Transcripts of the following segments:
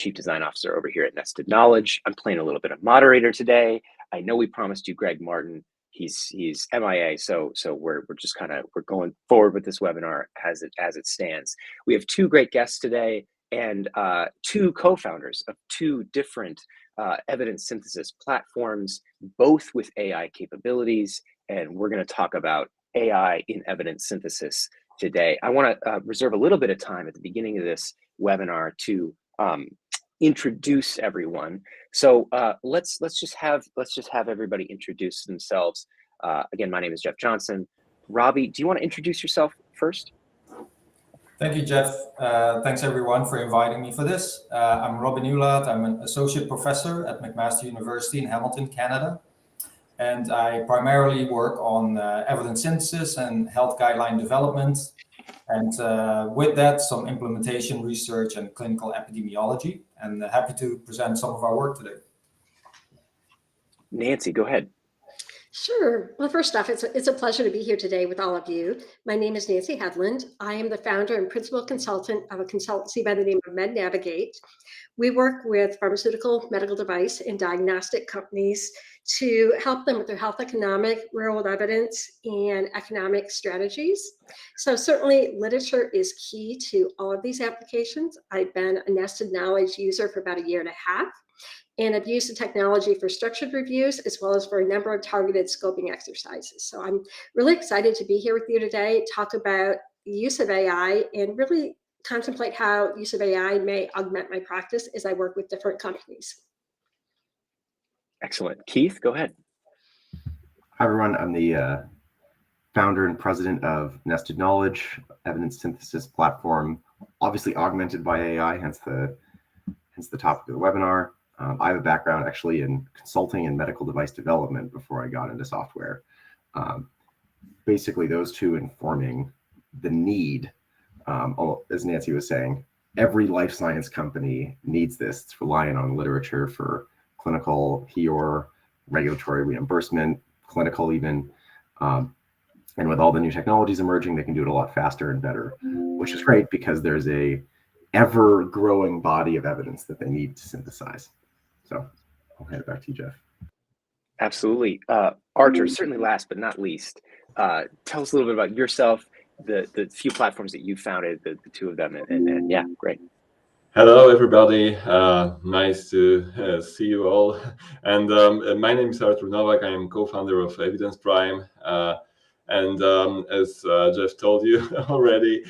Chief Design Officer over here at Nested Knowledge. I'm playing a little bit of moderator today. I know we promised you Greg Martin. He's MIA, so we're just we're going forward with this webinar as it stands. We have two great guests today and two co-founders of two different evidence synthesis platforms, both with AI capabilities, and we're going to talk about AI in evidence synthesis today. I want to reserve a little bit of time at the beginning of this webinar to introduce everyone. So let's just have everybody introduce themselves. Again, my name is Jeff Johnson. Robby, do you want to introduce yourself first? Thank you, Jeff. Thanks everyone for inviting me for this. I'm Robby Nieuwlaat. I'm an associate professor at McMaster University in Hamilton, Canada. And I primarily work on evidence synthesis and health guideline development. And with that, some implementation research and clinical epidemiology. And happy to present some of our work today. Nancy, go ahead. Sure. Well, first off, it's a pleasure to be here today with all of you. My name is Nancy Hedlund. I am the founder and principal consultant of a consultancy by the name of MedNavigate. We work with pharmaceutical, medical device, and diagnostic companies to help them with their health economic, real-world evidence, and economic strategies. So certainly literature is key to all of these applications. I've been a Nested Knowledge user for about 1.5 years. And I've used the technology for structured reviews as well as for a number of targeted scoping exercises. So I'm really excited to be here with you today, talk about the use of AI and really contemplate how use of AI may augment my practice as I work with different companies. Excellent. Keith, go ahead. Hi, everyone. I'm the founder and president of Nested Knowledge, evidence synthesis platform, obviously augmented by AI, hence the topic of the webinar. I have a background actually in consulting and medical device development before I got into software. Basically, those two informing the need, as Nancy was saying, every life science company needs this. It's relying on literature for clinical, HEOR, regulatory reimbursement, clinical even. And with all the new technologies emerging, they can do it a lot faster and better, which is great because there's a ever-growing body of evidence that they need to synthesize. So I'll hand it back to you, Jeff. Absolutely. Archer, certainly last but not least, tell us a little bit about yourself, the few platforms that you founded, the two of them, and yeah, great. Hello, everybody. Nice to see you all. And my name is Artur Novak. I am co-founder of Evidence Prime. As Jeff told you already,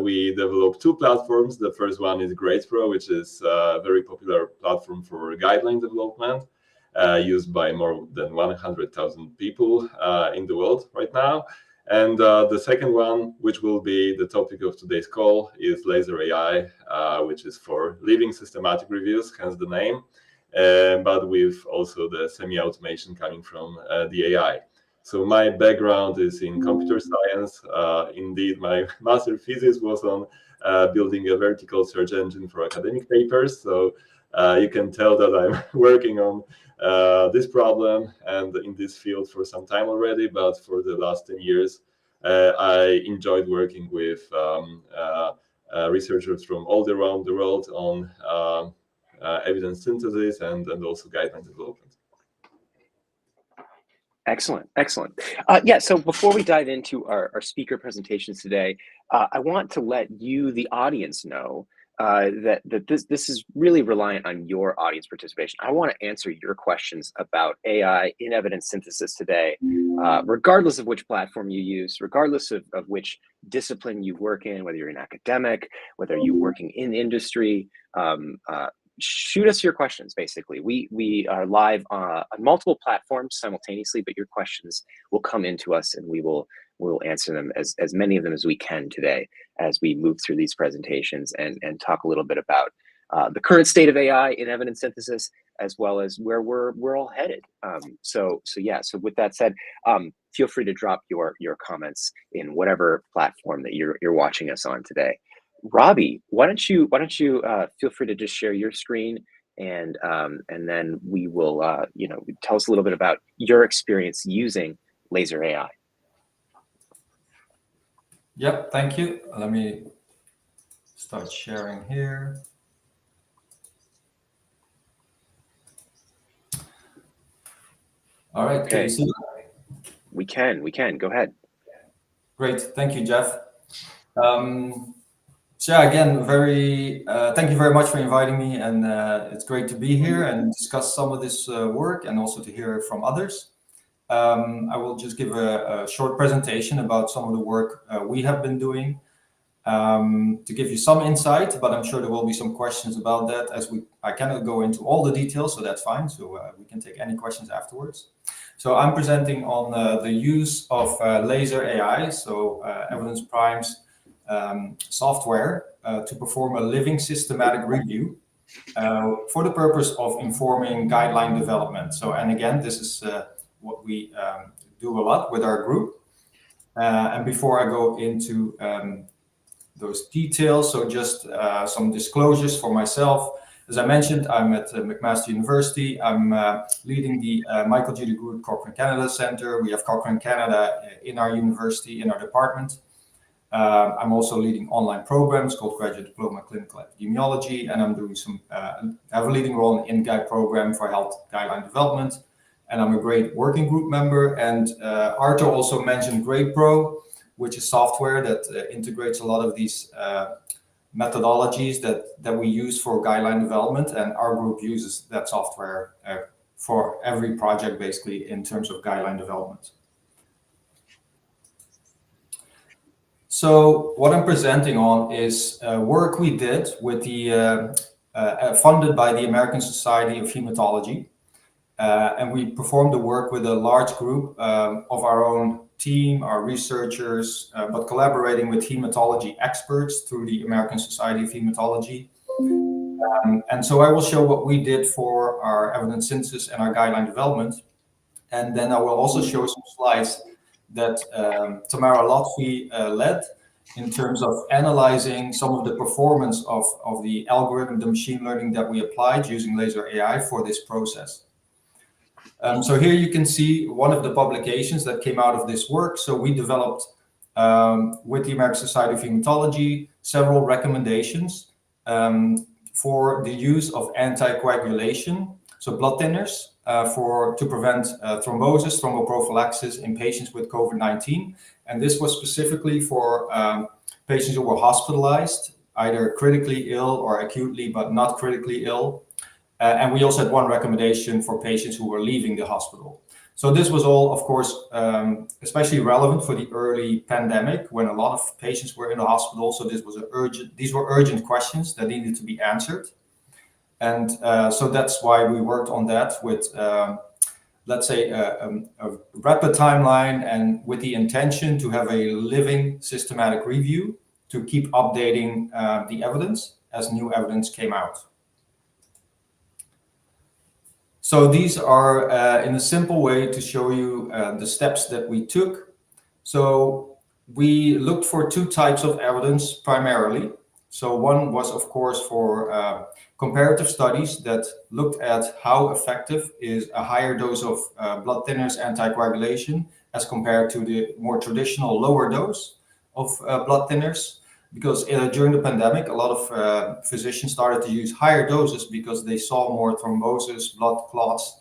we developed two platforms. The first one is GradePro, which is a very popular platform for guideline development, used by more than 100,000 people in the world right now. And the second one, which will be the topic of today's call, is LaserAI, which is for living systematic reviews, hence the name, but with also the semi-automation coming from the AI. So my background is in computer science. Indeed, my master thesis was on building a vertical search engine for academic papers. So you can tell that I'm working on this problem and in this field for some time already. But for the last 10 years, I enjoyed working with researchers from all around the world on evidence synthesis and also guideline development. Excellent, excellent. Yeah, so before we dive into our speaker presentations today, I want to let you, the audience, know that this is really reliant on your audience participation. I want to answer your questions about AI in evidence synthesis today, regardless of which platform you use, regardless of which discipline you work in, whether you're an academic, whether you're working in industry. Shoot us your questions. Basically, we are live on multiple platforms simultaneously, but your questions will come into us and we'll answer them, as many of them as we can today, as we move through these presentations and talk a little bit about the current state of AI in evidence synthesis, as well as where we're all headed. So with that said, feel free to drop your comments in whatever platform that you're watching us on today. Robby, why don't you feel free to just share your screen, and then we will tell us a little bit about your experience using LaserAI. Yep, thank you. Let me start sharing here. All right. Okay. Can you see that? We can. Go ahead. Great. Thank you, Jeff. So yeah, again, thank you very much for inviting me, and it's great to be here and discuss some of this work and also to hear from others. I will just give a short presentation about some of the work we have been doing to give you some insight, but I'm sure there will be some questions about that I cannot go into all the details, so that's fine. So we can take any questions afterwards. So I'm presenting on the use of LaserAI, so Evidence Prime's software to perform a living systematic review for the purpose of informing guideline development. So, and again, this is what we do a lot with our group. And before I go into those details, so just some disclosures for myself. As I mentioned, I'm at McMaster University. I'm leading the Michael G. DeGroot Cochrane Canada Center. We have Cochrane Canada in our university, in our department. I'm also leading online programs called Graduate Diploma in Clinical Epidemiology, and I'm doing I have a leading role in the InGuide program for health guideline development. And I'm a great working group member. And Arthur also mentioned GradePro, which is software that integrates a lot of these methodologies that we use for guideline development. And our group uses that software for every project, basically, in terms of guideline development. So what I'm presenting on is work we did with the funded by the American Society of Hematology. And we performed the work with a large group of our own team, our researchers, but collaborating with hematology experts through the American Society of Hematology. And so I will show what we did for our evidence synthesis and our guideline development. And then I will also show some slides that Tamara Lotfi led in terms of analyzing some of the performance of the algorithm, the machine learning that we applied using LaserAI for this process. So here you can see one of the publications that came out of this work. So we developed with the American Society of Hematology several recommendations for the use of anticoagulation, so blood thinners, to prevent thrombosis, thromboprophylaxis in patients with COVID-19. And this was specifically for patients who were hospitalized, either critically ill or acutely, but not critically ill. And we also had one recommendation for patients who were leaving the hospital. So this was all, of course, especially relevant for the early pandemic when a lot of patients were in the hospital. So these were urgent questions that needed to be answered. And so that's why we worked on that with, let's say, a rapid timeline and with the intention to have a living systematic review to keep updating the evidence as new evidence came out. So these are in a simple way to show you the steps that we took. So we looked for two types of evidence primarily. So one was, of course, for comparative studies that looked at how effective is a higher dose of blood thinners anticoagulation as compared to the more traditional lower dose of blood thinners. Because during the pandemic, a lot of physicians started to use higher doses because they saw more thrombosis, blood clots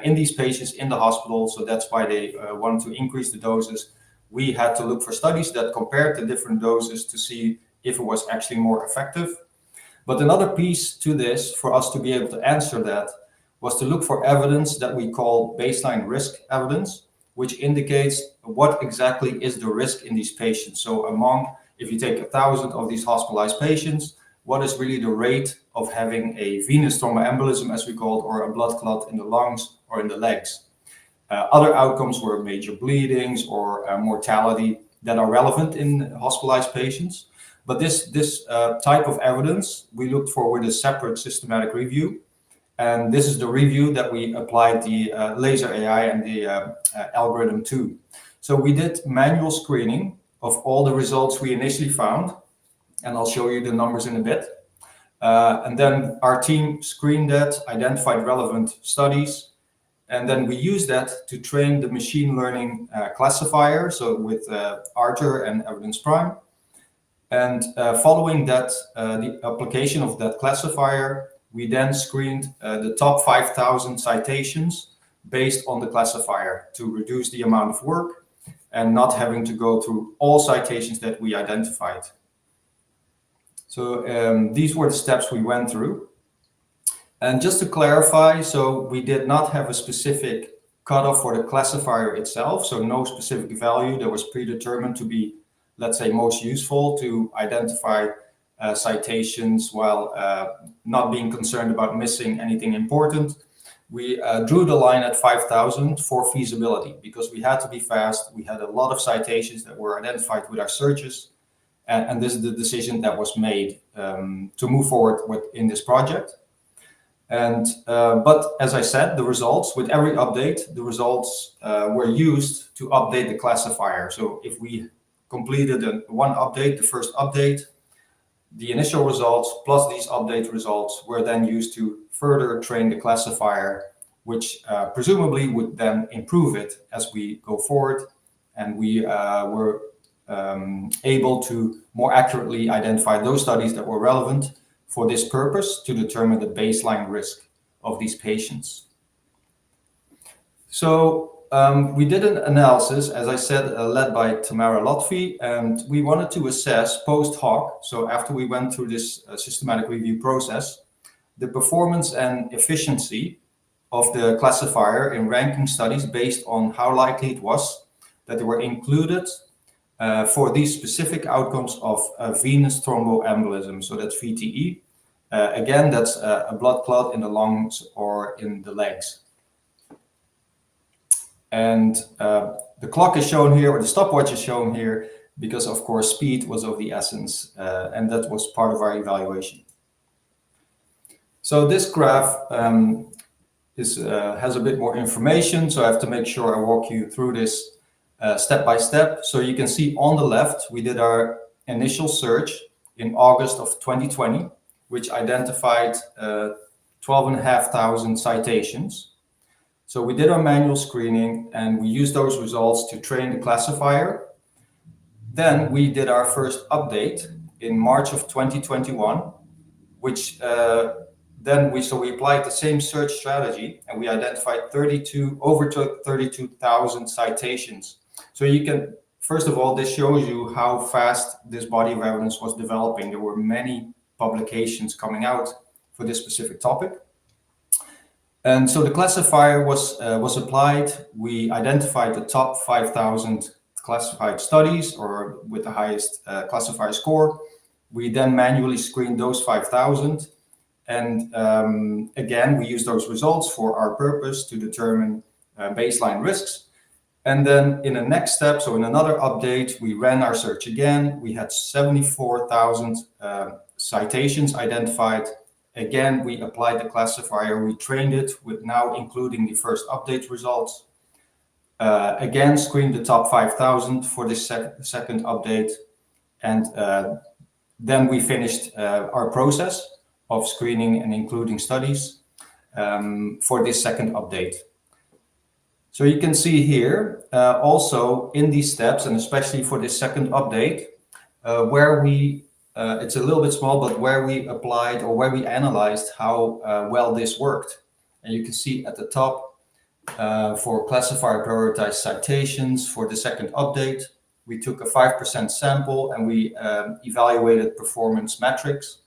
in these patients in the hospital. So that's why they wanted to increase the doses. We had to look for studies that compared the different doses to see if it was actually more effective. But another piece to this, for us to be able to answer that, was to look for evidence that we call baseline risk evidence, which indicates what exactly is the risk in these patients. So if you take 1,000 of these hospitalized patients, what is really the rate of having a venous thromboembolism, as we call it, or a blood clot in the lungs or in the legs? Other outcomes were major bleedings or mortality that are relevant in hospitalized patients. But this type of evidence we looked for with a separate systematic review. And this is the review that we applied the LaserAI and the algorithm to. So we did manual screening of all the results we initially found, and I'll show you the numbers in a bit. And then our team screened that, identified relevant studies, and then we used that to train the machine learning classifier, so with Arthur and Evidence Prime. And following that, the application of that classifier, we then screened the top 5,000 citations based on the classifier to reduce the amount of work and not having to go through all citations that we identified. So these were the steps we went through. And just to clarify, so we did not have a specific cutoff for the classifier itself, so no specific value that was predetermined to be, let's say, most useful to identify citations while not being concerned about missing anything important. We drew the line at 5,000 for feasibility because we had to be fast. We had a lot of citations that were identified with our searches. And this is the decision that was made to move forward in this project. And but as I said, the results with every update, the results were used to update the classifier. So if we completed one update, the first update, the initial results plus these update results were then used to further train the classifier, which presumably would then improve it as we go forward. And we were able to more accurately identify those studies that were relevant for this purpose to determine the baseline risk of these patients. So we did an analysis, as I said, led by Tamara Lotfi, and we wanted to assess post hoc, so after we went through this systematic review process, the performance and efficiency of the classifier in ranking studies based on how likely it was that they were included for these specific outcomes of venous thromboembolism, so that's VTE. Again, that's a blood clot in the lungs or in the legs. And the clock is shown here, or the stopwatch is shown here, because of course speed was of the essence, and that was part of our evaluation. So this graph has a bit more information, so I have to make sure I walk you through this step by step. So you can see on the left, we did our initial search in August of 2020, which identified 12,500 citations. So we did our manual screening and we used those results to train the classifier. Then we did our first update in March of 2021, which we applied the same search strategy and we identified over 32,000 citations. So you can, first of all, this shows you how fast this body of evidence was developing. There were many publications coming out for this specific topic. And so the classifier was applied. We identified the top 5,000 classified studies or with the highest classifier score. We then manually screened those 5,000. And again, we used those results for our purpose to determine baseline risks. And then in the next step, so in another update, we ran our search again. We had 74,000 citations identified. Again, we applied the classifier. We trained it with now including the first update results. Again, screened the top 5,000 for this second update. And then we finished our process of screening and including studies for this second update. So you can see here also in these steps, and especially for this second update, where we, it's a little bit small, but where we applied or where we analyzed how well this worked. And you can see at the top for classifier prioritized citations for the second update, we took a 5% sample and we evaluated performance metrics.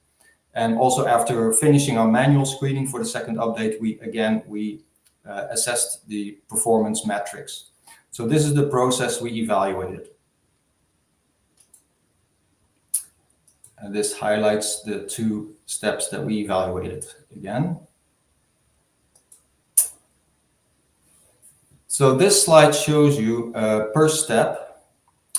And also after finishing our manual screening for the second update, we assessed the performance metrics. So this is the process we evaluated. And this highlights the two steps that we evaluated again. So this slide shows you per step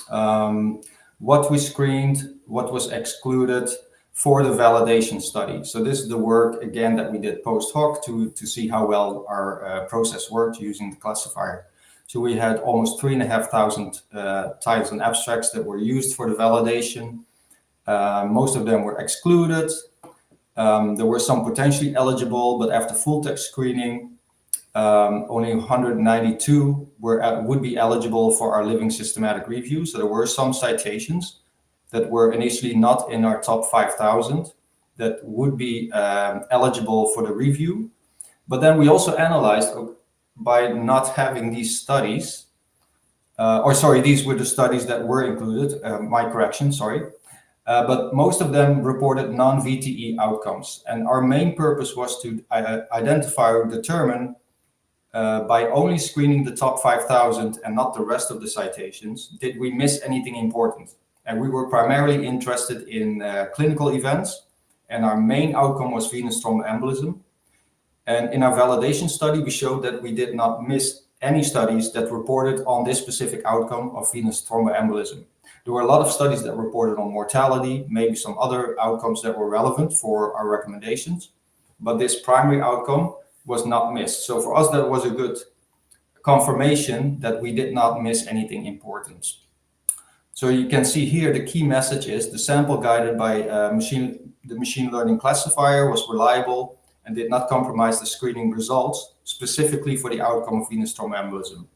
what we screened, what was excluded for the validation study. So this is the work, again, that we did post hoc to see how well our process worked using the classifier. So we had almost 3,500 titles and abstracts that were used for the validation. Most of them were excluded. There were some potentially eligible, but after full text screening, only 192 would be eligible for our living systematic review. So there were some citations that were initially not in our top 5,000 that would be eligible for the review. But then we also analyzed by not having these studies, or sorry, these were the studies that were included, my correction, sorry. But most of them reported non-VTE outcomes. And our main purpose was to identify or determine by only screening the top 5,000 and not the rest of the citations, did we miss anything important? And we were primarily interested in clinical events, and our main outcome was venous thromboembolism. And in our validation study, we showed that we did not miss any studies that reported on this specific outcome of venous thromboembolism. There were a lot of studies that reported on mortality, maybe some other outcomes that were relevant for our recommendations, but this primary outcome was not missed. So for us, that was a good confirmation that we did not miss anything important. So you can see here the key message is the sample guided by the machine learning classifier was reliable and did not compromise the screening results, specifically for the outcome of venous thromboembolism.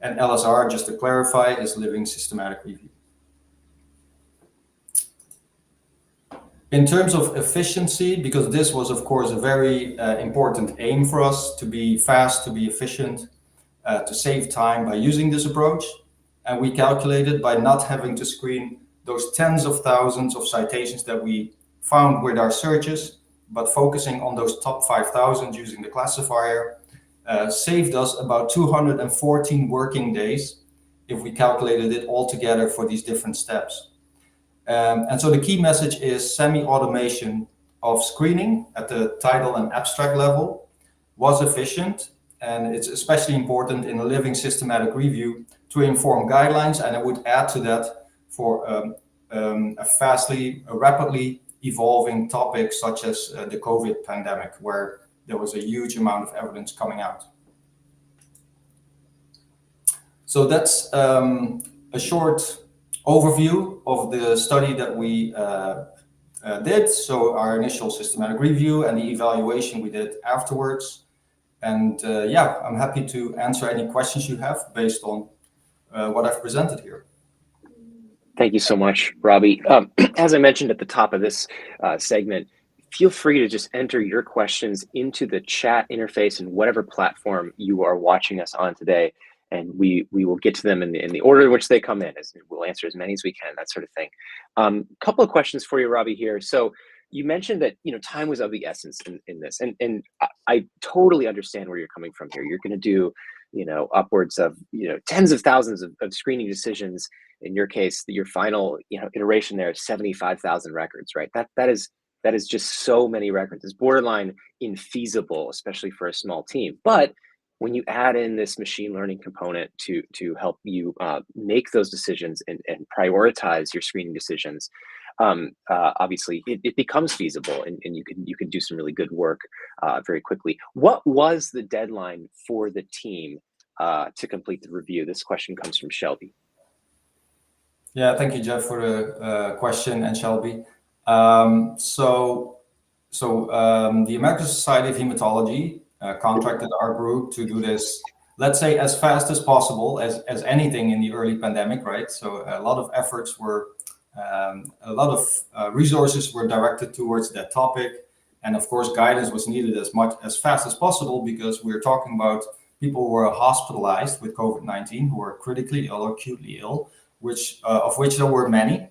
And LSR, just to clarify, is living systematic review. In terms of efficiency, because this was, of course, a very important aim for us, to be fast, to be efficient, to save time by using this approach. And we calculated by not having to screen those tens of thousands of citations that we found with our searches, but focusing on those top 5,000 using the classifier, saved us about 214 working days if we calculated it all together for these different steps. And so the key message is semi-automation of screening at the title and abstract level was efficient, and it's especially important in a living systematic review to inform guidelines, and I would add to that for a rapidly evolving topic such as the COVID pandemic, where there was a huge amount of evidence coming out. So that's a short overview of the study that we did. So our initial systematic review and the evaluation we did afterwards. And yeah, I'm happy to answer any questions you have based on what I've presented here. Thank you so much, Robby. As I mentioned at the top of this segment, feel free to just enter your questions into the chat interface in whatever platform you are watching us on today, and we will get to them in the order in which they come in. We'll answer as many as we can, that sort of thing. Couple of questions for you, Robby, here. So you mentioned that time was of the essence in this, and I totally understand where you're coming from here. You're going to do upwards of tens of thousands of screening decisions. In your case, your final iteration there is 75,000 records, right? That is just so many records. It's borderline infeasible, especially for a small team. But when you add in this machine learning component to help you make those decisions and prioritize your screening decisions, obviously it becomes feasible, and you can do some really good work very quickly. What was the deadline for the team to complete the review? This question comes from Shelby. Yeah, thank you, Jeff, for the question, and Shelby. So the American Society of Hematology contracted our group to do this, let's say, as fast as possible, as anything in the early pandemic, right? So a lot of efforts were, a lot of resources were directed towards that topic. And of course, guidance was needed as fast as possible, because we're talking about people who were hospitalized with COVID-19, who were critically ill or acutely ill, of which there were many.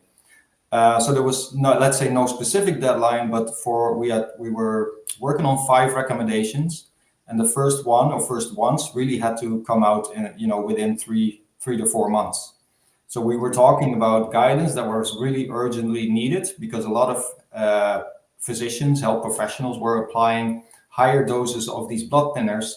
So there was let's say no specific deadline, but we were working on 5 recommendations, and the first ones really had to come out within 3 to 4 months. So we were talking about guidance that was really urgently needed, because a lot of physicians, health professionals were applying higher doses of these blood thinners,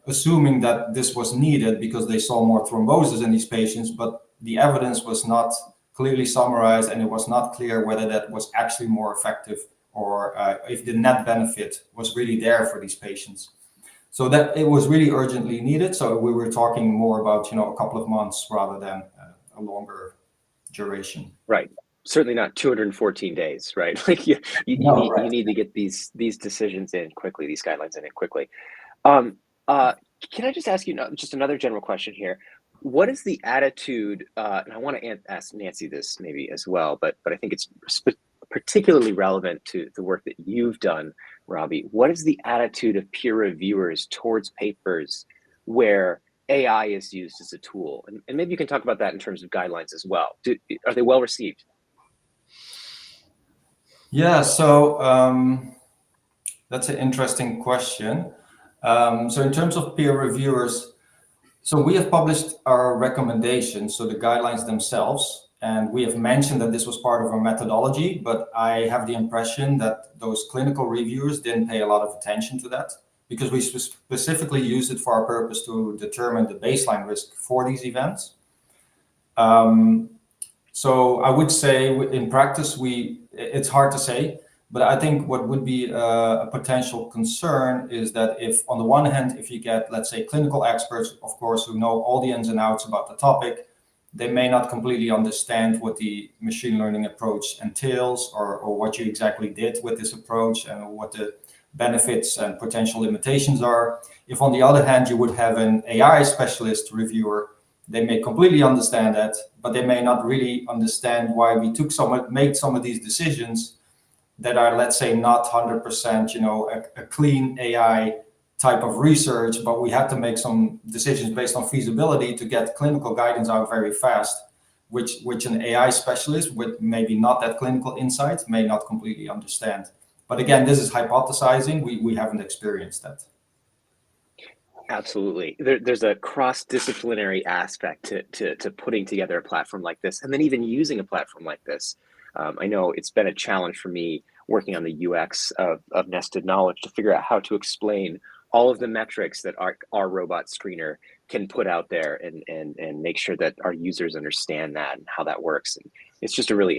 assuming that this was needed because they saw more thrombosis in these patients, but the evidence was not clearly summarized, and it was not clear whether that was actually more effective, or if the net benefit was really there for these patients. So that it was really urgently needed. So we were talking more about a couple of months rather than a longer duration. Right. Certainly not 214 days, right? Like you need to get these decisions in quickly, these guidelines in quickly. Can I just ask you just another general question here? What is the attitude? And I want to ask Nancy this maybe as well, but I think it's particularly relevant to the work that you've done Robby, what is the attitude of peer reviewers towards papers where AI is used as a tool? And maybe you can talk about that in terms of guidelines as well. Are they well received? Yeah, so that's an interesting question. So in terms of peer reviewers, so we have published our recommendations, so the guidelines themselves, and we have mentioned that this was part of our methodology, but I have the impression that those clinical reviewers didn't pay a lot of attention to that, because we specifically used it for our purpose to determine the baseline risk for these events. So I would say in practice, it's hard to say, but I think what would be a potential concern is that if, on the one hand, if you get, let's say, clinical experts, of course, who know all the ins and outs about the topic, they may not completely understand what the machine learning approach entails, or what you exactly did with this approach and what the benefits and potential limitations are. If, on the other hand, you would have an AI specialist reviewer, they may completely understand that, but they may not really understand why we made some of these decisions that are, let's say, not 100%, a clean AI type of research, but we had to make some decisions based on feasibility to get clinical guidance out very fast, which an AI specialist with maybe not that clinical insight may not completely understand. But again, this is hypothesizing. We haven't experienced that. Absolutely. There's a cross-disciplinary aspect to putting together a platform like this, and then even using a platform like this. I know it's been a challenge for me working on the UX of Nested Knowledge to figure out how to explain all of the metrics that our robot screener can put out there and make sure that our users understand that and how that works. And it's just a really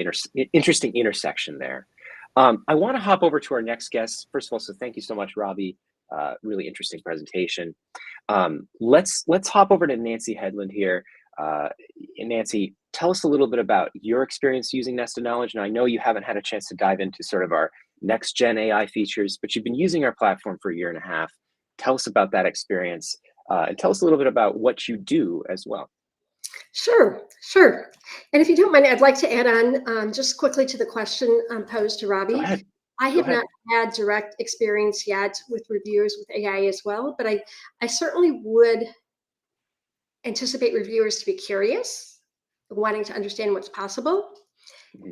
interesting intersection there. I want to hop over to our next guest. First of all, so thank you so much, Robby. Really interesting presentation. Let's hop over to Nancy Hedlund here. Nancy, tell us a little bit about your experience using Nested Knowledge. Now, I know you haven't had a chance to dive into sort of our next gen AI features, but you've been using our platform for a year and a half. Tell us about that experience, and tell us a little bit about what you do as well. Sure. And if you don't mind, I'd like to add on just quickly to the question posed to Robby. Go ahead. I have not had direct experience yet with reviewers with AI as well, but I certainly would anticipate reviewers to be curious, wanting to understand what's possible,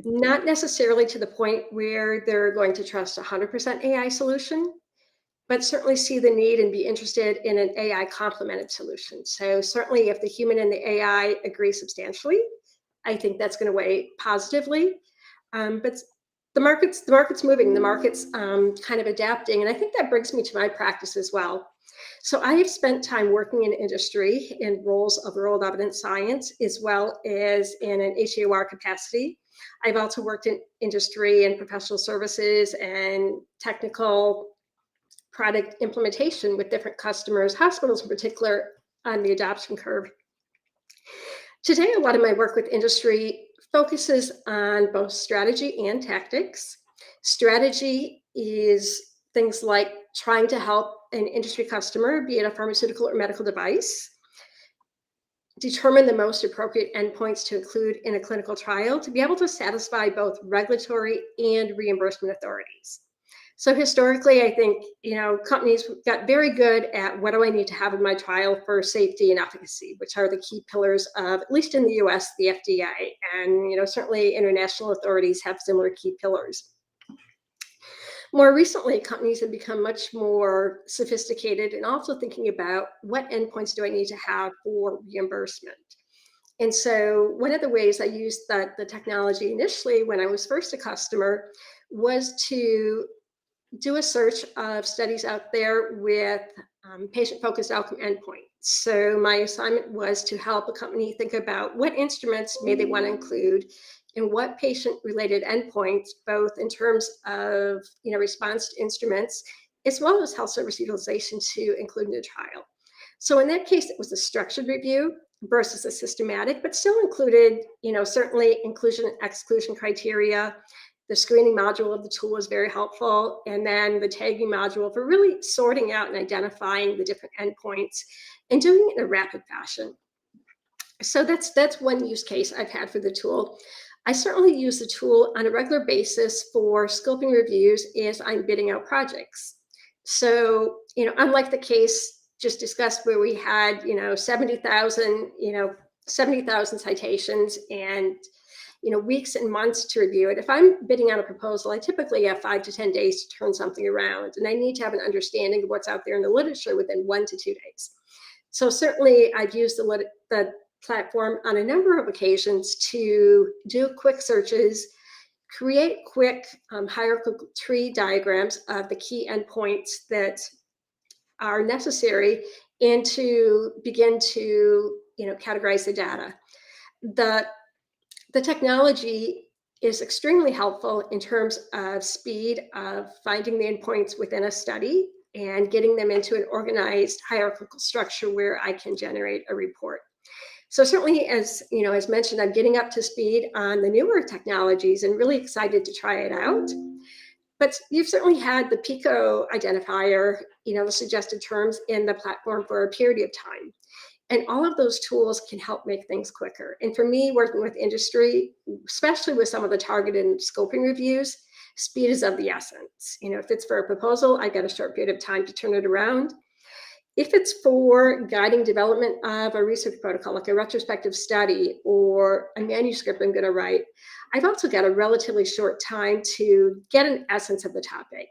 not necessarily to the point where they're going to trust 100% AI solution, but certainly see the need and be interested in an AI complemented solution. So certainly if the human and the AI agree substantially, I think that's going to weigh positively. But the market's moving, the market's kind of adapting. And I think that brings me to my practice as well. So I have spent time working in industry in roles of real-world evidence science, as well as in an HEOR capacity. I've also worked in industry and professional services and technical product implementation with different customers, hospitals in particular, on the adoption curve. Today, a lot of my work with industry focuses on both strategy and tactics. Strategy is things like trying to help an industry customer, be it a pharmaceutical or medical device, determine the most appropriate endpoints to include in a clinical trial to be able to satisfy both regulatory and reimbursement authorities. So historically, I think, companies got very good at what do I need to have in my trial for safety and efficacy, which are the key pillars of, at least in the US, the FDA. And, certainly international authorities have similar key pillars. More recently, companies have become much more sophisticated and also thinking about what endpoints do I need to have for reimbursement. And so one of the ways I used the technology initially when I was first a customer was to do a search of studies out there with patient-focused outcome endpoints. So my assignment was to help a company think about what instruments may they want to include and what patient-related endpoints, both in terms of response to instruments, as well as health service utilization to include in the trial. So in that case, it was a structured review versus a systematic, but still included, certainly inclusion and exclusion criteria. The screening module of the tool was very helpful. And then the tagging module for really sorting out and identifying the different endpoints and doing it in a rapid fashion. So that's one use case I've had for the tool. I certainly use the tool on a regular basis for scoping reviews as I'm bidding out projects. So, unlike the case just discussed where we had, 70,000 citations and, weeks and months to review it. If I'm bidding out a proposal, I typically have 5 to 10 days to turn something around, and I need to have an understanding of what's out there in the literature within 1 to 2 days. So certainly I've used the platform on a number of occasions to do quick searches, create quick hierarchical tree diagrams of the key endpoints that are necessary, and to begin to categorize the data. The technology is extremely helpful in terms of speed of finding the endpoints within a study and getting them into an organized hierarchical structure where I can generate a report. So certainly, as mentioned, I'm getting up to speed on the newer technologies and really excited to try it out. But you've certainly had the PICO identifier, the suggested terms in the platform for a period of time. And all of those tools can help make things quicker. And for me, working with industry, especially with some of the targeted scoping reviews, speed is of the essence. If it's for a proposal, I've got a short period of time to turn it around. If it's for guiding development of a research protocol, like a retrospective study or a manuscript I'm going to write, I've also got a relatively short time to get an essence of the topic.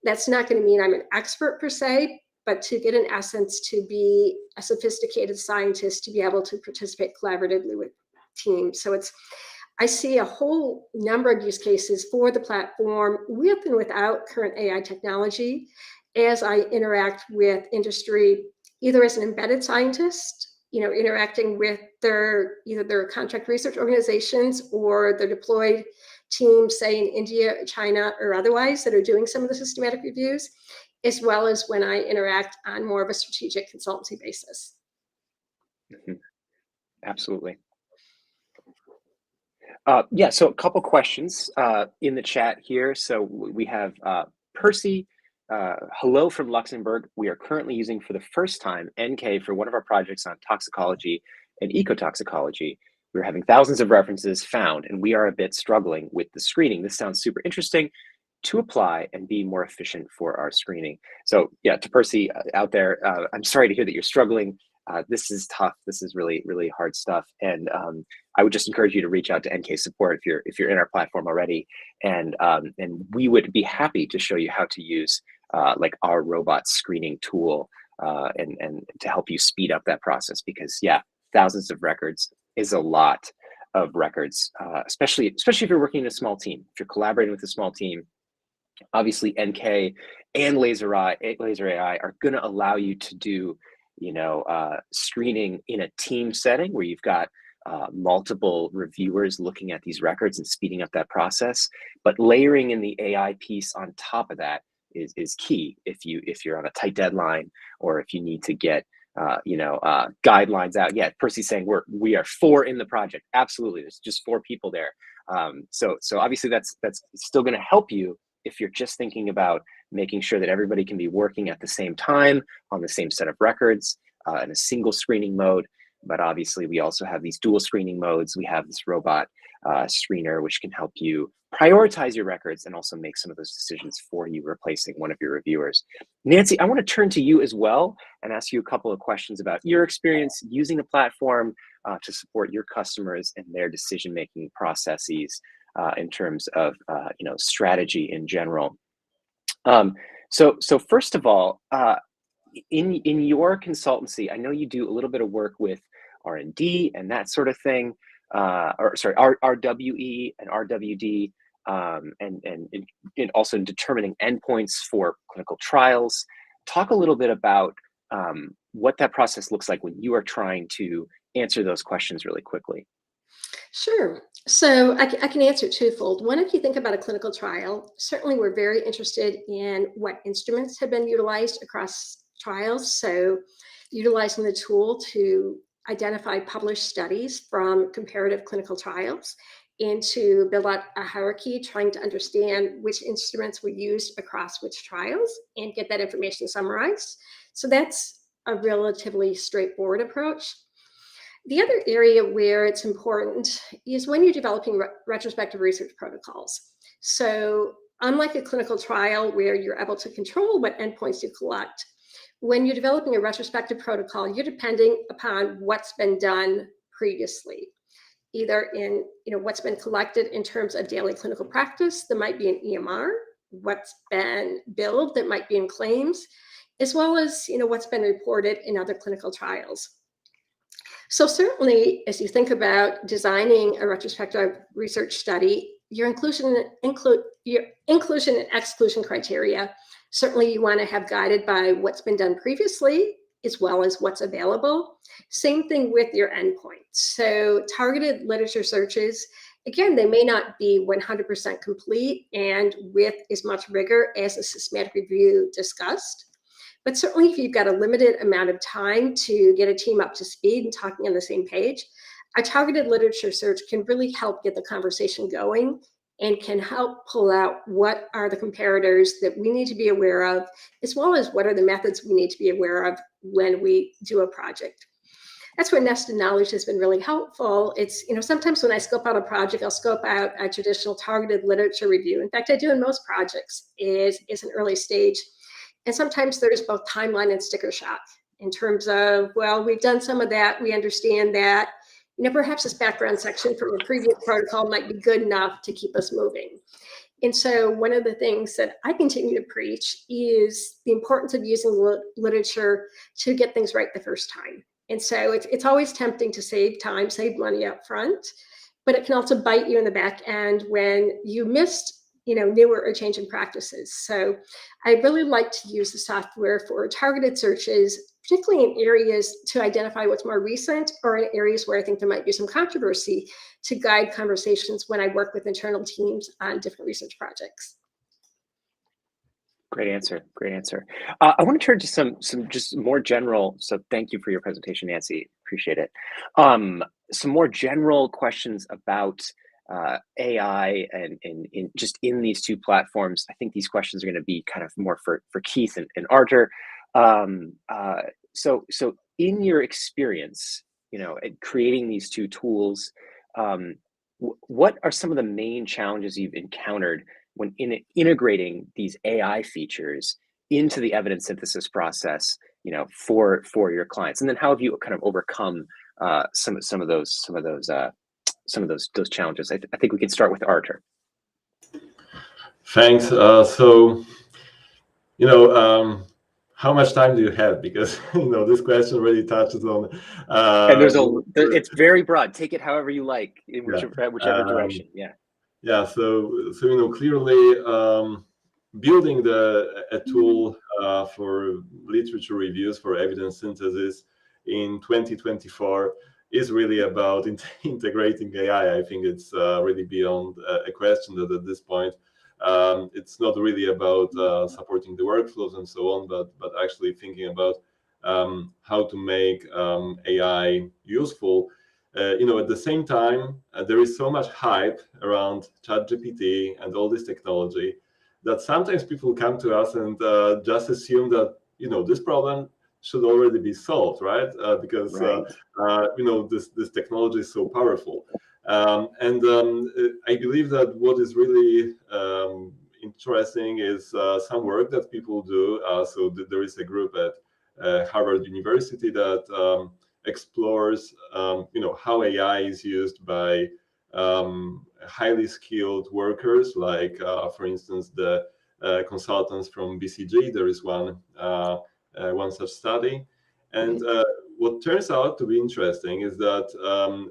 That's not going to mean I'm an expert per se, but to get an essence to be a sophisticated scientist, to be able to participate collaboratively with teams. So I see a whole number of use cases for the platform with and without current AI technology as I interact with industry, either as an embedded scientist, interacting with either their contract research organizations or their deployed teams, say in India, China, or otherwise, that are doing some of the systematic reviews, as well as when I interact on more of a strategic consultancy basis. Mm-hmm. Absolutely. So a couple questions in the chat here. So we have Percy. Hello from Luxembourg. We are currently using for the first time NK for one of our projects on toxicology and ecotoxicology. We're having thousands of references found, and we are a bit struggling with the screening. This sounds super interesting to apply and be more efficient for our screening. So yeah, to Percy out there, I'm sorry to hear that you're struggling. This is tough. This is really, really hard stuff. And I would just encourage you to reach out to NK support if you're in our platform already. And we would be happy to show you how to use like our robot screening tool and to help you speed up that process, because yeah, thousands of records is a lot of records, especially if you're working in a small team. If you're collaborating with a small team, obviously NK and LaserAI are going to allow you to do screening in a team setting where you've got multiple reviewers looking at these records and speeding up that process. But layering in the AI piece on top of that is key if you're on a tight deadline, or if you need to get guidelines out. Yeah, Percy's saying we are 4 in the project. Absolutely, there's just 4 people there. So obviously that's still going to help you if you're just thinking about making sure that everybody can be working at the same time on the same set of records in a single screening mode. But obviously we also have these dual screening modes. We have this robot screener, which can help you prioritize your records and also make some of those decisions for you, replacing one of your reviewers. Nancy, I want to turn to you as well and ask you a couple of questions about your experience using the platform to support your customers and their decision-making processes in terms of strategy in general. So first of all, in your consultancy, I know you do a little bit of work with R&D and that sort of thing, RWE and RWD, and also in determining endpoints for clinical trials. Talk a little bit about what that process looks like when you are trying to answer those questions really quickly. Sure. So I can answer it twofold. One, if you think about a clinical trial, certainly we're very interested in what instruments have been utilized across trials. So utilizing the tool to identify published studies from comparative clinical trials and to build out a hierarchy, trying to understand which instruments were used across which trials and get that information summarized. So that's a relatively straightforward approach. The other area where it's important is when you're developing retrospective research protocols. So unlike a clinical trial where you're able to control what endpoints you collect, when you're developing a retrospective protocol, you're depending upon what's been done previously, either in what's been collected in terms of daily clinical practice, that might be an EMR, what's been billed, that might be in claims, as well as what's been reported in other clinical trials. So certainly, as you think about designing a retrospective research study, your inclusion and exclusion criteria, certainly you want to have guided by what's been done previously, as well as what's available. Same thing with your endpoints. So targeted literature searches, again, they may not be 100% complete and with as much rigor as a systematic review discussed. But certainly if you've got a limited amount of time to get a team up to speed and talking on the same page, a targeted literature search can really help get the conversation going and can help pull out what are the comparators that we need to be aware of, as well as what are the methods we need to be aware of when we do a project. That's where nested knowledge has been really helpful. It's, sometimes when I scope out a project, I'll scope out a traditional targeted literature review. In fact, I do in most projects is an early stage. And sometimes there's both timeline and sticker shock in terms of, well, we've done some of that. We understand that, perhaps this background section from a previous protocol might be good enough to keep us moving. And so one of the things that I continue to preach is the importance of using literature to get things right the first time. And so it's always tempting to save time, save money up front, but it can also bite you in the back end when you missed newer or changing practices. So I really like to use the software for targeted searches, particularly in areas to identify what's more recent or in areas where I think there might be some controversy to guide conversations when I work with internal teams on different research projects. Great answer. Great answer. I want to turn to some just more general. So thank you for your presentation, Nancy. Appreciate it. Some more general questions about AI and just in these two platforms. I think these questions are going to be kind of more for Keith and Artur. So in your experience, at creating these two tools, what are some of the main challenges you've encountered when integrating these AI features into the evidence synthesis process, for your clients? And then how have you kind of overcome some of those challenges? I think we can start with Artur. Thanks. How much time do you have? Because this question really touches on. And it's very broad. Take it however you like, in whichever direction. Yeah. Yeah. So clearly, building a tool for literature reviews for evidence synthesis in 2024 is really about integrating AI. I think it's really beyond a question that at this point, it's not really about supporting the workflows and so on, but actually thinking about how to make AI useful. At the same time, there is so much hype around ChatGPT and all this technology that sometimes people come to us and just assume that this problem should already be solved, right? Because this technology is so powerful. And I believe that what is really interesting is some work that people do. So there is a group at Harvard University that explores, how AI is used by highly skilled workers, like, for instance, the consultants from BCG. There is one such study. And what turns out to be interesting is that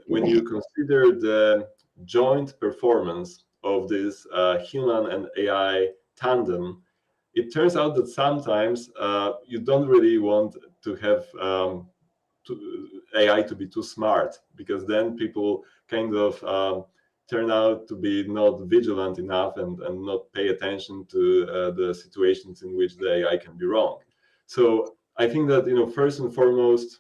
when you consider the joint performance of this human and AI tandem, it turns out that sometimes you don't really want to have AI to be too smart, because then people kind of turn out to be not vigilant enough and not pay attention to the situations in which the AI can be wrong. So I think that, first and foremost,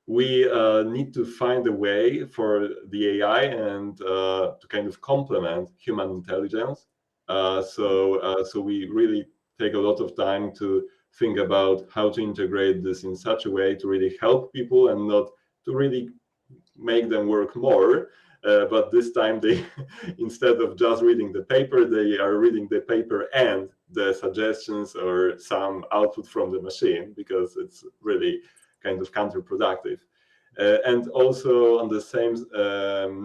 we need to find a way for the AI and to kind of complement human intelligence. So we really take a lot of time to think about how to integrate this in such a way to really help people and not to really make them work more. But this time they, instead of just reading the paper, they are reading the paper and the suggestions or some output from the machine, because it's really kind of counterproductive. And also on the same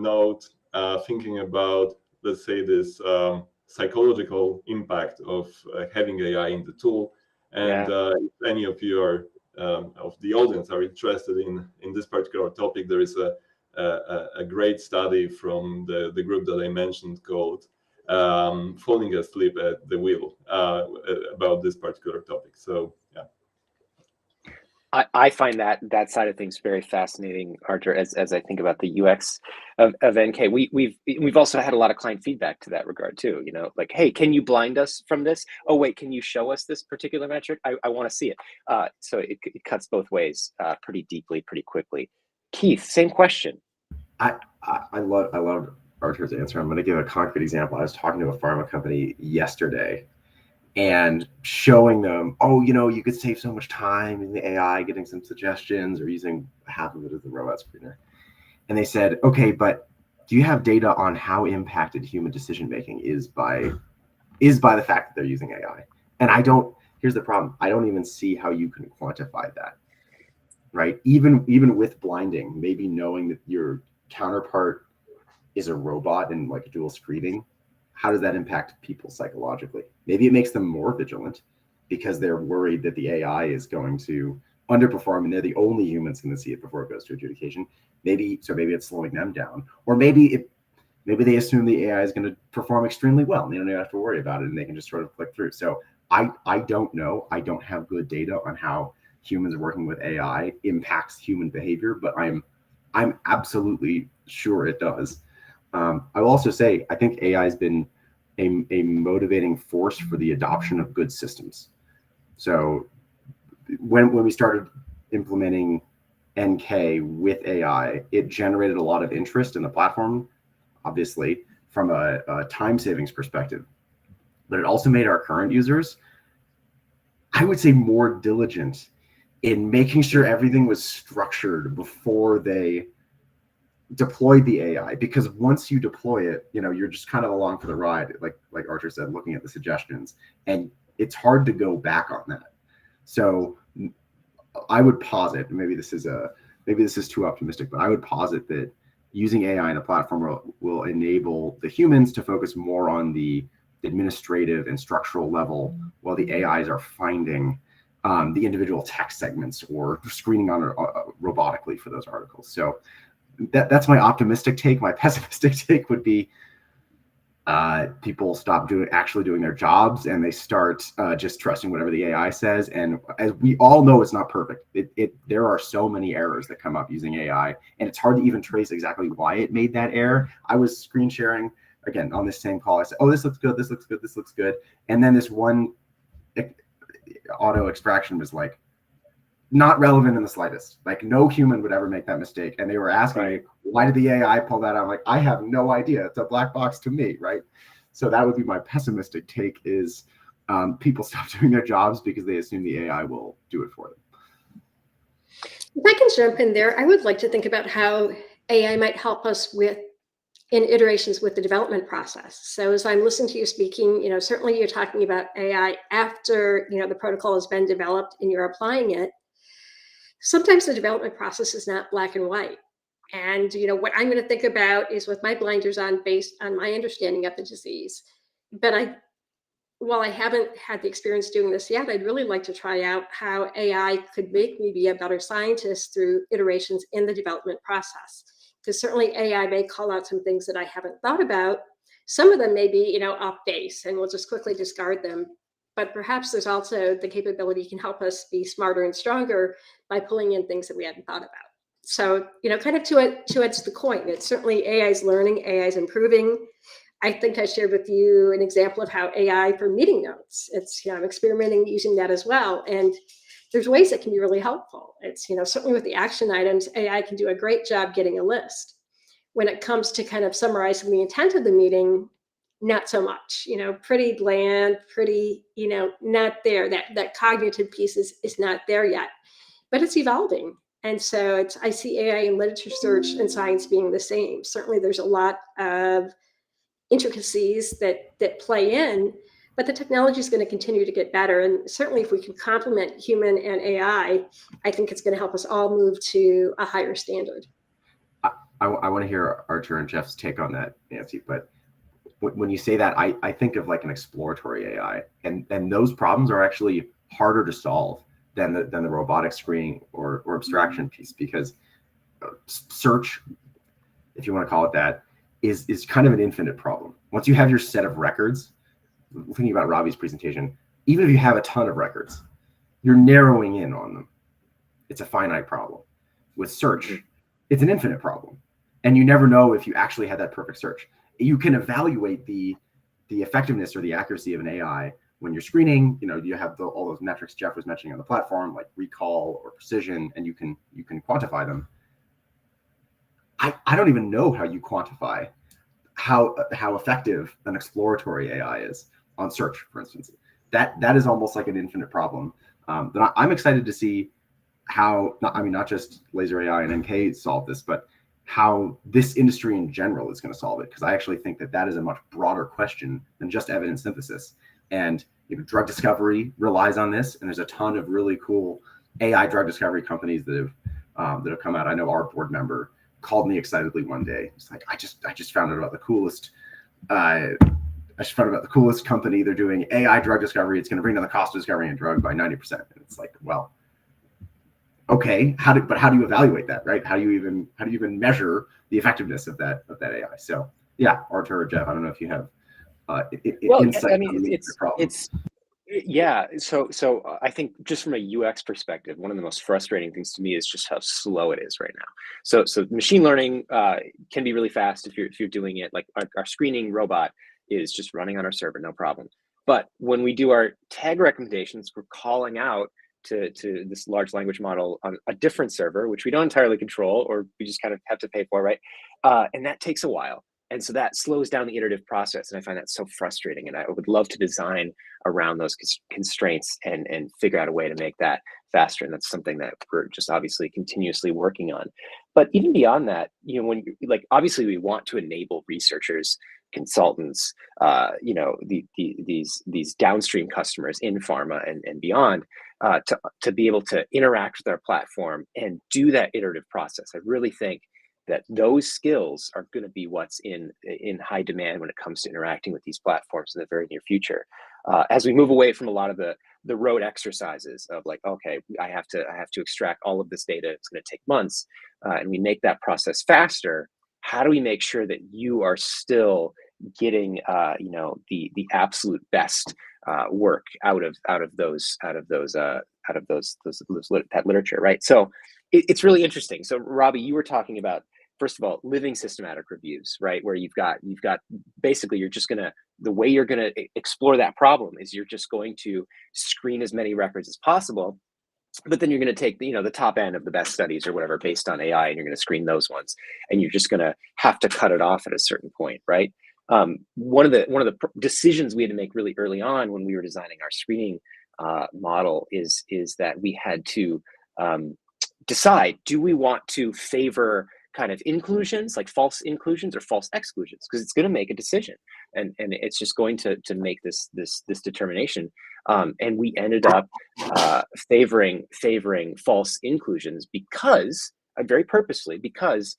note, thinking about, let's say, this psychological impact of having AI in the tool. And if any of you are of the audience are interested in this particular topic, there is a great study from the group that I mentioned called Falling Asleep at the Wheel about this particular topic. So yeah. I find that side of things very fascinating, Arthur, as I think about the UX of NK. We've also had a lot of client feedback to that regard too. You know, like, hey, can you blind us from this? Oh wait, can you show us this particular metric? I want to see it. So it cuts both ways pretty deeply, pretty quickly. Keith, same question. I love Arthur's answer. I'm going to give a concrete example. I was talking to a pharma company yesterday and showing them, oh, you know, you could save so much time in the AI, getting some suggestions or using half of it as the robot screener. And they said, okay, but do you have data on how impacted human decision making is by the fact that they're using AI? And here's the problem. I don't even see how you can quantify that, right? Even with blinding, maybe knowing that your counterpart is a robot and like dual screening, how does that impact people psychologically? Maybe it makes them more vigilant because they're worried that the AI is going to underperform and they're the only humans going to see it before it goes to adjudication. Maybe it's slowing them down, or maybe they assume the AI is going to perform extremely well and they don't even have to worry about it and they can just sort of click through. So I don't know. I don't have good data on how humans working with AI impacts human behavior, but I'm absolutely sure it does. I will also say, I think AI has been a motivating force for the adoption of good systems. So when we started implementing NK with AI, it generated a lot of interest in the platform, obviously, from a time savings perspective. But it also made our current users, I would say, more diligent in making sure everything was structured before they deployed the AI, because once you deploy it, you know, you're just kind of along for the ride, like Arthur said, looking at the suggestions, and it's hard to go back on that. So I would posit, maybe this is too optimistic, but I would posit that using AI in a platform will enable the humans to focus more on the administrative and structural level, while the AIs are finding the individual text segments or screening on robotically for those articles. So that's my optimistic take. My pessimistic take would be people stop actually doing their jobs and they start just trusting whatever the AI says. And as we all know, it's not perfect. There are so many errors that come up using AI, and it's hard to even trace exactly why it made that error. I was screen sharing again on this same call. I said, oh, this looks good, this looks good, this looks good. And then this one auto extraction was like, not relevant in the slightest. Like, no human would ever make that mistake. And they were asking me, why did the AI pull that out? I'm like, I have no idea. It's a black box to me, right? So that would be my pessimistic take, is people stop doing their jobs because they assume the AI will do it for them. If I can jump in there, I would like to think about how AI might help us in iterations with the development process. So as I'm listening to you speaking, you know, certainly you're talking about AI after, you know, the protocol has been developed and you're applying it. Sometimes the development process is not black and white. And, you know, what I'm going to think about is with my blinders on, based on my understanding of the disease. But while I haven't had the experience doing this yet, I'd really like to try out how AI could make me be a better scientist through iterations in the development process. Because certainly AI may call out some things that I haven't thought about. Some of them may be, you know, off base, and we'll just quickly discard them. But perhaps there's also the capability can help us be smarter and stronger by pulling in things that we hadn't thought about. So, you know, kind of two edges of the coin. It's certainly AI is learning, AI is improving. I think I shared with you an example of how AI for meeting notes. It's, you know, I'm experimenting using that as well. And there's ways that can be really helpful. It's, you know, certainly with the action items, AI can do a great job getting a list. When it comes to kind of summarizing the intent of the meeting, not so much, you know, pretty bland, pretty, you know, not there. That cognitive piece is not there yet, but it's evolving. And so I see AI in literature search and science being the same. Certainly there's a lot of intricacies that play in, but the technology is going to continue to get better. And certainly if we can complement human and AI, I think it's going to help us all move to a higher standard. I want to hear Artur and Jeff's take on that, Nancy, but when you say that, I think of like an exploratory AI, and those problems are actually harder to solve than the robotic screening or abstraction piece, because search, if you want to call it that, is kind of an infinite problem. Once you have your set of records, thinking about Robby's presentation, even if you have a ton of records, you're narrowing in on them. It's a finite problem. With search, it's an infinite problem, and you never know if you actually had that perfect search. You can evaluate the effectiveness or the accuracy of an AI when you're screening. You know, you have all those metrics Jeff was mentioning on the platform, like recall or precision, and you can quantify them. I don't even know how you quantify how effective an exploratory AI is on search, for instance. That is almost like an infinite problem. But I'm excited to see how, not just LaserAI and NK solve this, but how this industry in general is going to solve it, because I actually think that is a much broader question than just evidence synthesis. And drug discovery relies on this, and there's a ton of really cool AI drug discovery companies that have come out. I know our board member called me excitedly one day. It's like, I just found out about the coolest company. They're doing AI drug discovery. It's going to bring down the cost of discovering a drug by 90%. And it's like, well, okay, how do you evaluate that, right? How do you even measure the effectiveness of that AI? So yeah, Artur or Jeff, I don't know if you have insight. I mean, So I think just from a UX perspective, one of the most frustrating things to me is just how slow it is right now. So machine learning can be really fast if you're doing it. Like our screening robot is just running on our server, no problem. But when we do our tag recommendations, we're calling out to this large language model on a different server, which we don't entirely control, or we just kind of have to pay for, right? And that takes a while. And so that slows down the iterative process. And I find that so frustrating. And I would love to design around those constraints and figure out a way to make that faster. And that's something that we're just obviously continuously working on. But even beyond that, when obviously we want to enable researchers, consultants, these downstream customers in pharma and beyond to be able to interact with our platform and do that iterative process. I really think that those skills are going to be what's in high demand when it comes to interacting with these platforms in the very near future. As we move away from a lot of the rote exercises of like, okay, I have to extract all of this data, it's going to take months, and we make that process faster. How do we make sure that you are still getting the absolute best work out of that literature, right? So it's really interesting. So Robby, you were talking about, first of all, living systematic reviews, right? Where you've got basically the way you're gonna explore that problem is you're just going to screen as many records as possible, but then you're going to take the top end of the best studies or whatever based on AI, and you're going to screen those ones, and you're just going to have to cut it off at a certain point, right? One of the decisions we had to make really early on when we were designing our screening model is that we had to decide, do we want to favor kind of inclusions, like false inclusions or false exclusions, because it's going to make a decision, and it's just going to make this determination. And we ended up favoring false inclusions because very purposely, because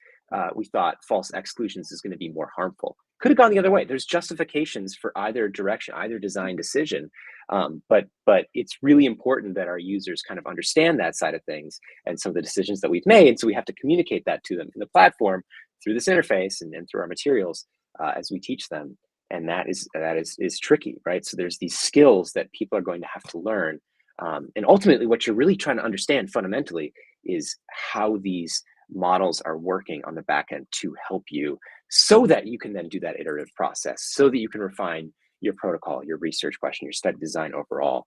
we thought false exclusions is going to be more harmful. Could have gone the other way. There's justifications for either direction, either design decision. But it's really important that our users kind of understand that side of things and some of the decisions that we've made. So we have to communicate that to them in the platform through this interface and through our materials as we teach them. And that is tricky, right? So there's these skills that people are going to have to learn. And ultimately, what you're really trying to understand fundamentally is how these models are working on the back end to help you, so that you can then do that iterative process, so that you can refine your protocol, your research question, your study design overall.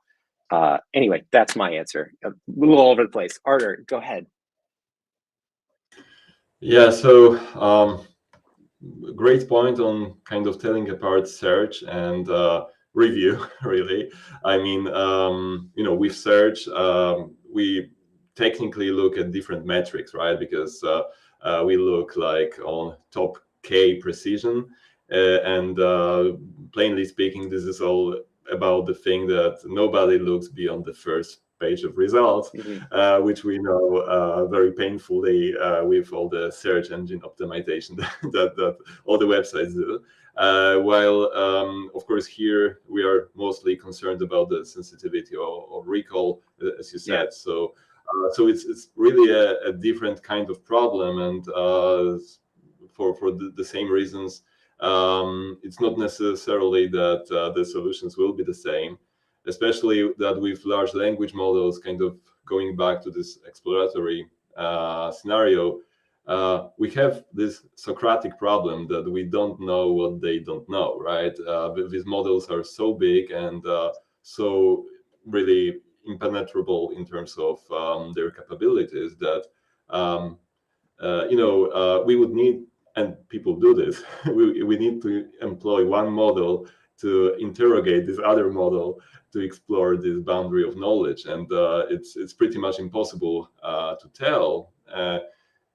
Anyway, that's my answer. A little all over the place. Artur, go ahead. Yeah, so great point on kind of telling apart search and review, really. I mean, with search, we technically look at different metrics, right? Because we look like on top K precision, and plainly speaking, this is all about the thing that nobody looks beyond the first page of results, which we know very painfully with all the search engine optimization that all the websites do. While of course here we are mostly concerned about the sensitivity or recall, as you said. Yeah. So it's really a different kind of problem, and for the same reasons, it's not necessarily that the solutions will be the same, especially that with large language models, kind of going back to this exploratory scenario, we have this Socratic problem that we don't know what they don't know, right? These models are so big and so really impenetrable in terms of their capabilities that we would need, and people do this, we need to employ one model to interrogate this other model to explore this boundary of knowledge, and it's pretty much impossible to tell.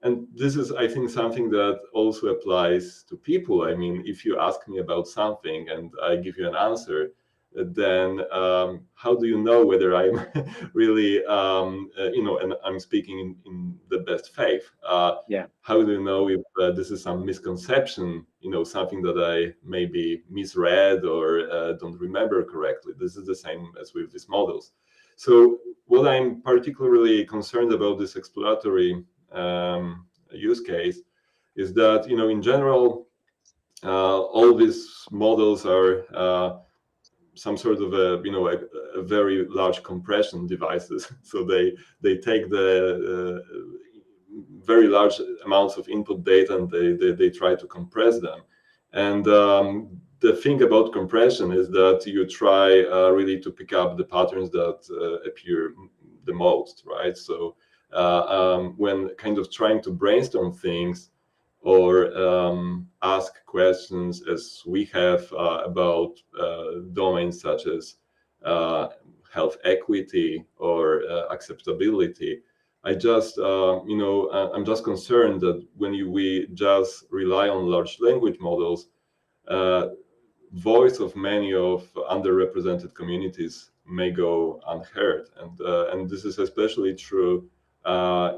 And this is, I think, something that also applies to people. I mean, if you ask me about something and I give you an answer, then how do you know whether I'm really, and I'm speaking in the best faith? How do you know if this is some misconception, something that I maybe misread or don't remember correctly? This is the same as with these models. So what I'm particularly concerned about this exploratory use case is that, in general, all these models are some sort of a very large compression devices. So they take the very large amounts of input data and they try to compress them. And the thing about compression is that you try really to pick up the patterns that appear the most, right? So when kind of trying to brainstorm things or ask questions as we have about domains such as health equity or acceptability, I'm just concerned that when we just rely on large language models, voice of many of underrepresented communities may go unheard, and this is especially true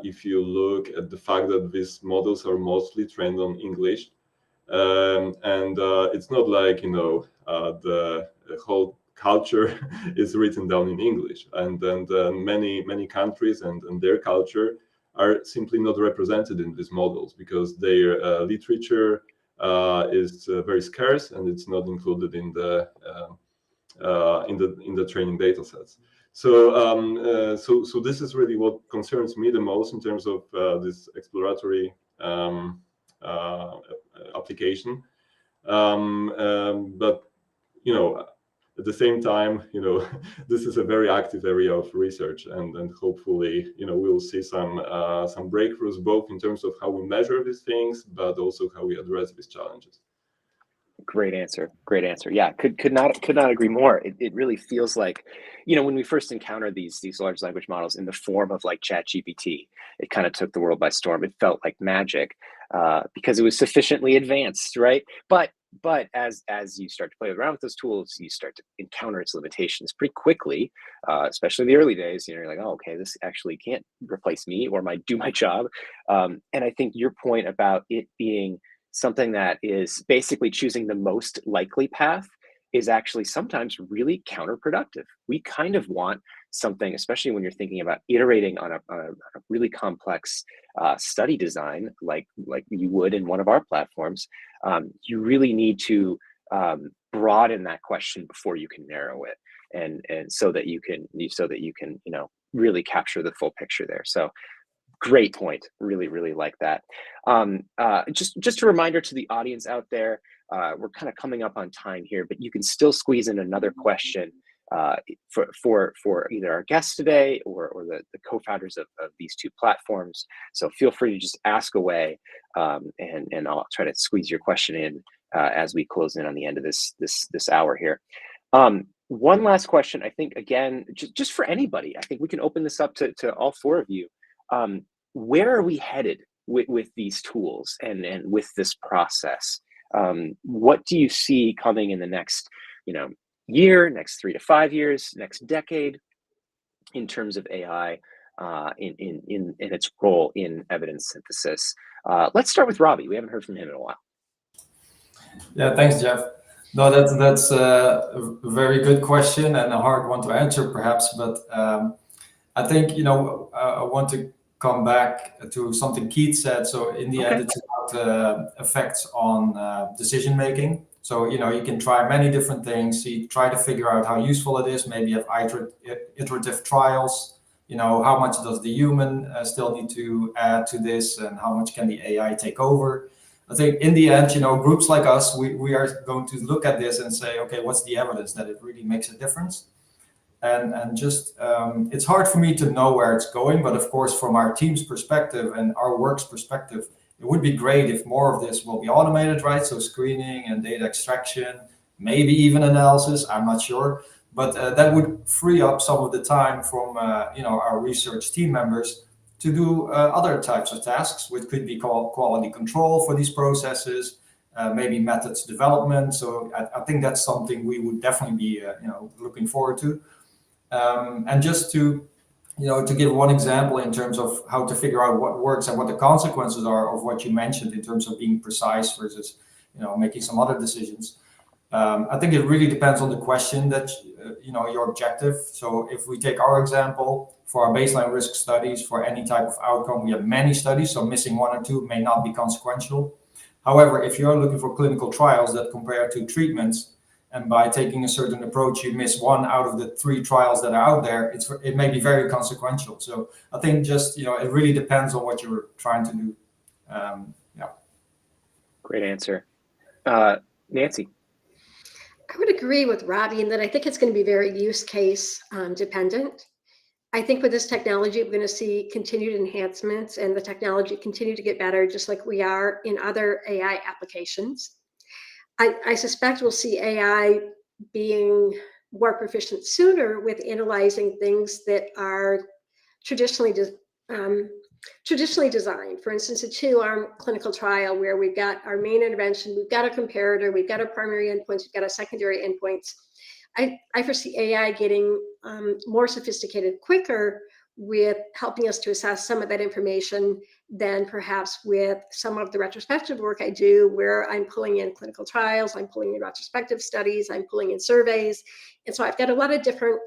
if you look at the fact that these models are mostly trained on English, and it's not like the whole culture is written down in English, and many countries and their culture are simply not represented in these models because their literature is very scarce and it's not included in the training data sets. So this is really what concerns me the most in terms of this exploratory application. But at the same time, this is a very active area of research, and hopefully, we'll see some breakthroughs both in terms of how we measure these things, but also how we address these challenges. Great answer. Yeah, could not agree more. It really feels like, when we first encountered these large language models in the form of like ChatGPT, it kind of took the world by storm. It felt like magic because it was sufficiently advanced, right? But as you start to play around with those tools, you start to encounter its limitations pretty quickly, especially in the early days. You're like, oh, okay, this actually can't replace me or do my job. And I think your point about it being something that is basically choosing the most likely path is actually sometimes really counterproductive. We kind of want something, especially when you're thinking about iterating on a really complex study design, like you would in one of our platforms. You really need to broaden that question before you can narrow it, and so that you can really capture the full picture there. So. Great point. Really like that. Just a reminder to the audience out there, we're kind of coming up on time here, but you can still squeeze in another question for either our guests today or the co-founders of these two platforms. So feel free to just ask away, and I'll try to squeeze your question in as we close in on the end of this hour here. One last question, I think, again, just for anybody. I think we can open this up to all four of you. Where are we headed with these tools and with this process? What do you see coming in the next, year, next 3 to 5 years, next decade, in terms of AI, in its role in evidence synthesis? Let's start with Robby. We haven't heard from him in a while. Yeah, thanks, Jeff. No, that's a very good question and a hard one to answer, perhaps. But I think I want to come back to something Keith said. So in the end, it's about effects on decision making. So you can try many different things. You try to figure out how useful it is. Maybe you have iterative trials. How much does the human still need to add to this, and how much can the AI take over? I think in the end, groups like us, we are going to look at this and say, okay, what's the evidence that it really makes a difference? And just it's hard for me to know where it's going, but of course, from our team's perspective and our work's perspective, it would be great if more of this will be automated, right? So screening and data extraction, maybe even analysis, I'm not sure. But that would free up some of the time from our research team members to do other types of tasks, which could be called quality control for these processes, maybe methods development. So I think that's something we would definitely be looking forward to. And just to give one example in terms of how to figure out what works and what the consequences are of what you mentioned in terms of being precise versus making some other decisions. I think it really depends on the question that your objective. So if we take our example for our baseline risk studies for any type of outcome, we have many studies, so missing one or two may not be consequential. However, if you're looking for clinical trials that compare to treatments, and by taking a certain approach, you miss one out of the 3 trials that are out there, it may be very consequential. So I think just, it really depends on what you're trying to do. Great answer. Nancy? I would agree with Robby in that I think it's going to be very use case dependent. I think with this technology, we're going to see continued enhancements and the technology continue to get better, just like we are in other AI applications. I suspect we'll see AI being more proficient sooner with analyzing things that are traditionally designed. For instance, a 2-arm clinical trial where we've got our main intervention, we've got a comparator, we've got a primary endpoints, we've got a secondary endpoints. I foresee AI getting more sophisticated quicker with helping us to assess some of that information than perhaps with some of the retrospective work I do, where I'm pulling in clinical trials, I'm pulling in retrospective studies, I'm pulling in surveys. And so I've got a lot of different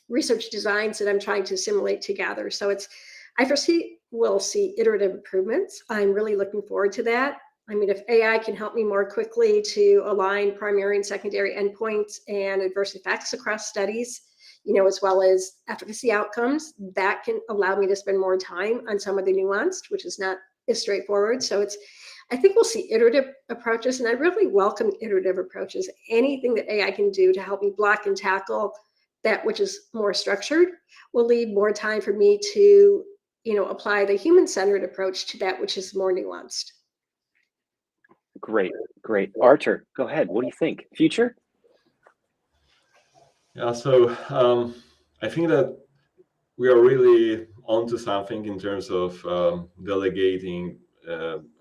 research designs that I'm trying to assimilate together. So I foresee we'll see iterative improvements. I'm really looking forward to that. I mean, if AI can help me more quickly to align primary and secondary endpoints and adverse effects across studies, as well as efficacy outcomes, that can allow me to spend more time on some of the nuanced, which is not as straightforward. So I think we'll see iterative approaches, and I really welcome iterative approaches. Anything that AI can do to help me block and tackle that which is more structured will leave more time for me to, apply the human-centered approach to that which is more nuanced. Great. Artur, go ahead. What do you think? Future? Yeah, so I think that we are really onto something in terms of delegating,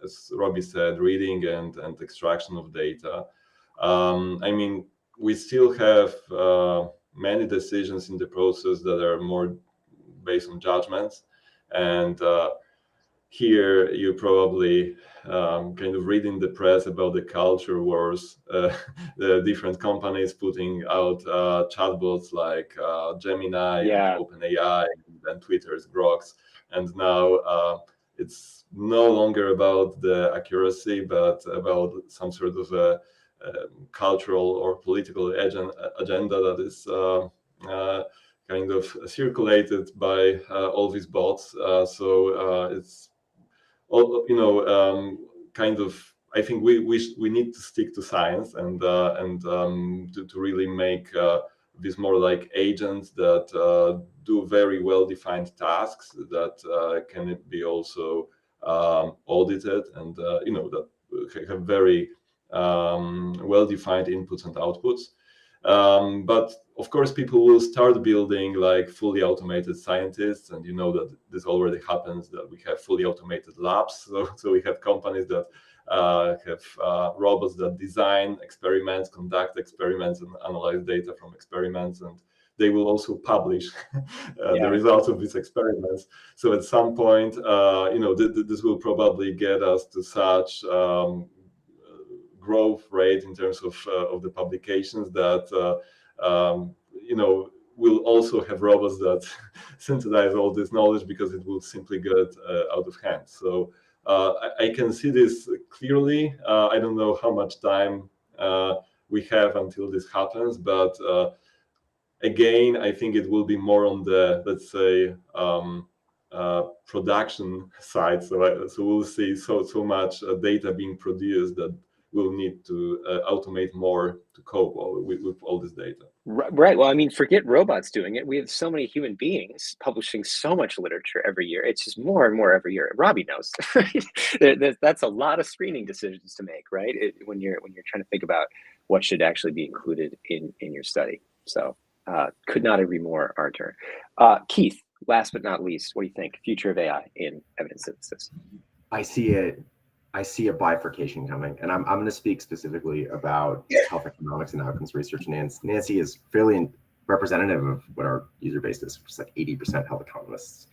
as Robby said, reading and extraction of data. I mean, we still have many decisions in the process that are more based on judgments. And here you probably kind of reading the press about the culture wars, the different companies putting out chatbots like Gemini, and OpenAI, and Twitter's Groks. And now it's no longer about the accuracy, but about some sort of a cultural or political agenda that is kind of circulated by all these bots. So it's all, kind of. I think we need to stick to science and to really make these more like agents that do very well-defined tasks that can be also audited and that have very well-defined inputs and outputs. But of course, people will start building like fully automated scientists, and you know that this already happens, that we have fully automated labs. So we have companies that have robots that design experiments, conduct experiments, and analyze data from experiments, and they will also publish the results of these experiments. So at some point, this will probably get us to such growth rate in terms of the publications that we'll also have robots that synthesize all this knowledge, because it will simply get out of hand. So I can see this clearly. I don't know how much time we have until this happens, but again, I think it will be more on the, let's say, production side. So we'll see so much data being produced that we'll need to automate more to cope with all this data. Right. Well, I mean, forget robots doing it. We have so many human beings publishing so much literature every year. It's just more and more every year. Robby knows. Right? That's a lot of screening decisions to make, right? When you're trying to think about what should actually be included in your study. So could not agree more, Artur. Keith, last but not least, what do you think? Future of AI in evidence synthesis. I see a bifurcation coming, and I'm going to speak specifically about health economics and outcomes research. Nancy is fairly representative of what our user base is, which is like 80% health economists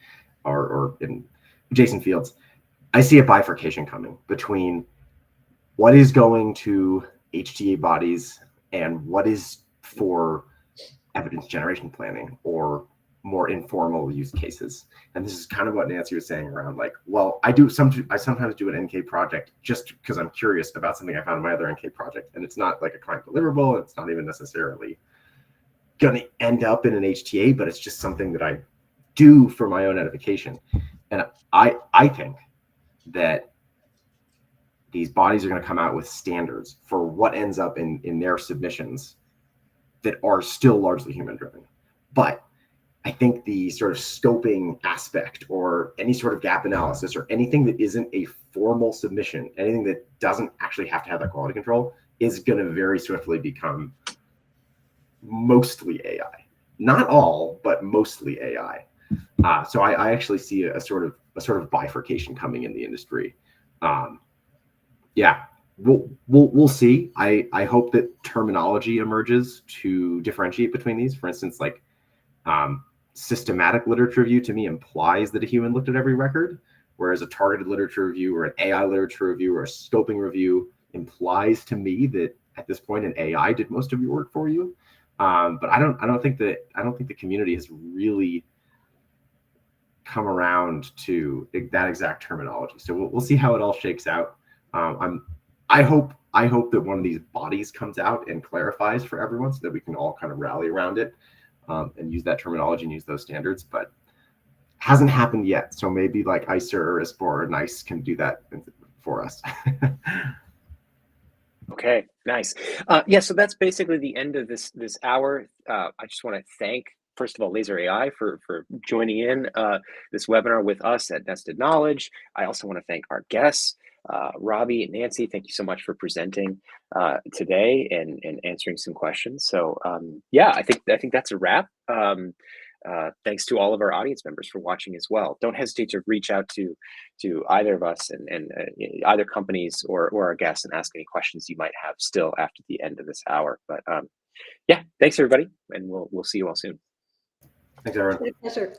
or in adjacent fields. I see a bifurcation coming between what is going to HTA bodies and what is for evidence generation planning or more informal use cases. And this is kind of what Nancy was saying around like, well, I sometimes do an NK project just because I'm curious about something I found in my other NK project. And it's not like a client deliverable. It's not even necessarily going to end up in an HTA, but it's just something that I do for my own edification. And I think that these bodies are going to come out with standards for what ends up in their submissions that are still largely human driven. But I think the sort of scoping aspect or any sort of gap analysis or anything that isn't a formal submission, anything that doesn't actually have to have that quality control, is going to very swiftly become mostly AI. Not all, but mostly AI. So I actually see a sort of bifurcation coming in the industry. Yeah, we'll see. I hope that terminology emerges to differentiate between these. For instance, like systematic literature review to me implies that a human looked at every record, whereas a targeted literature review or an AI literature review or a scoping review implies to me that at this point an AI did most of your work for you. But I don't think the community has really come around to that exact terminology. So we'll see how it all shakes out. I hope that one of these bodies comes out and clarifies for everyone so that we can all kind of rally around it. And use that terminology and use those standards, but hasn't happened yet. So maybe like ICER or ISPOR or NICE can do that for us. Okay, nice. Yeah, so that's basically the end of this hour. I just want to thank, first of all, LaserAI for joining in this webinar with us at Nested Knowledge. I also want to thank our guests, Robby and Nancy. Thank you so much for presenting today and answering some questions. So yeah, I think that's a wrap. Thanks to all of our audience members for watching as well. Don't hesitate to reach out to either of us and either companies or our guests and ask any questions you might have still after the end of this hour. But yeah, thanks everybody, and we'll see you all soon. Thanks everyone. My pleasure.